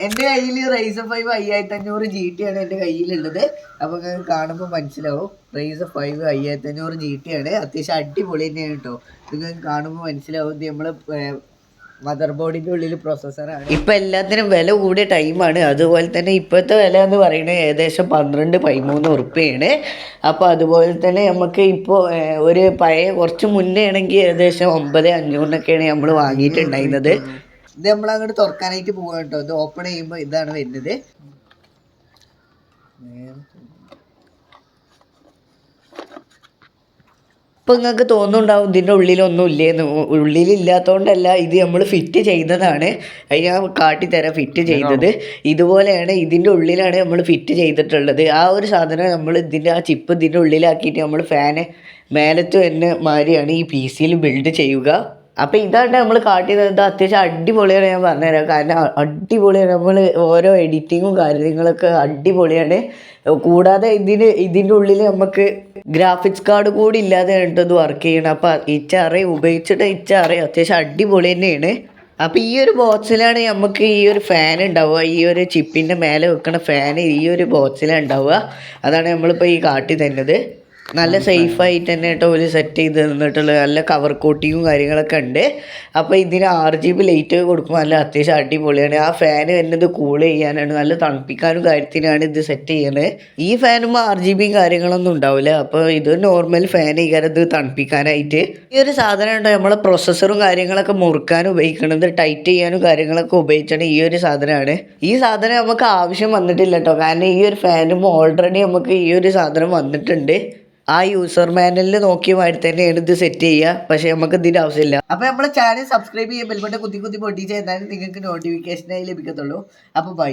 എൻ്റെ കയ്യിൽ riser 5 5500 GT ആണ് എൻ്റെ കയ്യിലുള്ളത്. അപ്പോൾ നിങ്ങൾക്ക് കാണുമ്പോൾ മനസ്സിലാവും റൈസർ 5 5500 GT ആണ്. അത്യാവശ്യം അടിപൊളി തന്നെയാണ് കേട്ടോ. നിങ്ങൾക്ക് കാണുമ്പോൾ മനസ്സിലാവും ഇത് നമ്മൾ മദർ ബോർഡിൻ്റെ ഉള്ളിൽ പ്രോസസ്സറാണ്. ഇപ്പം എല്ലാത്തിനും വില കൂടിയ ടൈമാണ്. അതുപോലെ തന്നെ ഇപ്പോഴത്തെ വില എന്ന് പറയുന്നത് ഏകദേശം 12-13 ഉറുപ്പ്യയാണ്. അപ്പോൾ അതുപോലെ തന്നെ നമുക്ക് ഇപ്പോൾ ഒരു പഴയ കുറച്ച് മുന്നേ ആണെങ്കിൽ ഏകദേശം 9500 നമ്മൾ വാങ്ങിയിട്ടുണ്ടായിരുന്നത്. ഇത് നമ്മൾ അങ്ങോട്ട് തുറക്കാനായിട്ട് പോകാം കേട്ടോ. ഇത് ഓപ്പൺ ചെയ്യുമ്പോൾ ഇതാണ് വരുന്നത്. ഇപ്പം നിങ്ങൾക്ക് തോന്നുന്നുണ്ടാവും ഇതിൻ്റെ ഉള്ളിലൊന്നും ഇല്ലേന്ന്. ഉള്ളിലില്ലാത്തതുകൊണ്ടല്ല, ഇത് നമ്മൾ ഫിറ്റ് ചെയ്തതാണ്. അത് ഞാൻ കാട്ടിത്തരാം ഫിറ്റ് ചെയ്തത്. ഇതുപോലെയാണ്, ഇതിൻ്റെ ഉള്ളിലാണ് നമ്മൾ ഫിറ്റ് ചെയ്തിട്ടുള്ളത്. ആ ഒരു സാധനം നമ്മൾ ഇതിൻ്റെ ആ ചിപ്പ് ഇതിൻ്റെ ഉള്ളിലാക്കിയിട്ട് നമ്മൾ ഫാന് മേലത്ത് തന്നെ മാതിരിയാണ് ഈ PC ബിൽഡ് ചെയ്യുക. അപ്പോൾ ഇതാണ് നമ്മൾ കാട്ടിയത്. അത്യാവശ്യം അടിപൊളിയാണ്, ഞാൻ പറഞ്ഞുതരാം. കാരണം അടിപൊളിയാണ്, നമ്മൾ ഓരോ എഡിറ്റിങ്ങും കാര്യങ്ങളൊക്കെ അടിപൊളിയാണ്. കൂടാതെ ഇതിൻ്റെ ഉള്ളിൽ നമുക്ക് ഗ്രാഫിക്സ് കാർഡ് കൂടി ഇല്ലാതെ ഇത് വർക്ക് ചെയ്യണം. അപ്പോൾ ഇച്ചറിയും ഉപയോഗിച്ചിട്ട് ഇച്ചറിയും അത്യാവശ്യം അടിപൊളി തന്നെയാണ്. അപ്പോൾ ഈ ഒരു ബോക്സിലാണ് നമുക്ക് ഈ ഒരു ഫാൻ ഉണ്ടാവുക. ഈ ഒരു ചിപ്പിൻ്റെ മേലെ വെക്കുന്ന ഫാൻ ഈ ഒരു ബോക്സിലാണ് ഉണ്ടാവുക. അതാണ് നമ്മളിപ്പോൾ ഈ കാട്ടി തന്നത്. നല്ല സേഫായിട്ട് തന്നെ കേട്ടോ ഒരു സെറ്റ് ചെയ്ത് തന്നിട്ടുള്ളത്. നല്ല കവർ കോട്ടിങ്ങും കാര്യങ്ങളൊക്കെ ഉണ്ട്. അപ്പോൾ ഇതിന് RGB ലൈറ്റ് കൊടുക്കുമ്പോൾ നല്ല അത്യാവശ്യം അടിപൊളിയാണ്. ആ ഫാൻ വരുന്നത് കൂൾ ചെയ്യാനാണ്, നല്ല തണുപ്പിക്കാനും കാര്യത്തിനാണ് ഇത് സെറ്റ് ചെയ്യുന്നത്. ഈ ഫാനുമ്പോൾ RGBയും കാര്യങ്ങളൊന്നും ഉണ്ടാവില്ല. അപ്പോൾ ഇത് നോർമൽ ഫാൻ ഇത് തണുപ്പിക്കാനായിട്ട്. ഈ ഒരു സാധനം ഉണ്ടോ നമ്മളെ പ്രൊസസ്സറും കാര്യങ്ങളൊക്കെ മുറുക്കാനും ഉപയോഗിക്കുന്നത്, ടൈറ്റ് ചെയ്യാനും കാര്യങ്ങളൊക്കെ ഉപയോഗിച്ചാണ് ഈ ഒരു സാധനമാണ്. ഈ സാധനം നമുക്ക് ആവശ്യം വന്നിട്ടില്ല കേട്ടോ. കാരണം ഈ ഒരു ഫാനും ഓൾറെഡി നമുക്ക് ഈ ഒരു സാധനം വന്നിട്ടുണ്ട്. ആ യൂസർ മാനുവലിൽ നോക്കിയ മാതിരി തന്നെയാണ് ഇത് സെറ്റ് ചെയ്യുക. പക്ഷേ നമുക്ക് ഇതിൻ്റെ ആവശ്യമില്ല. അപ്പോൾ നമ്മളെ ചാനൽ സബ്സ്ക്രൈബ് ചെയ്യുക, ബെൽ ബട്ടൺ കുത്തി പൊട്ടിച്ച് കഴിഞ്ഞാൽ നിങ്ങൾക്ക് നോട്ടിഫിക്കേഷനായി ലഭിക്കത്തുള്ളൂ. അപ്പോൾ ബൈ.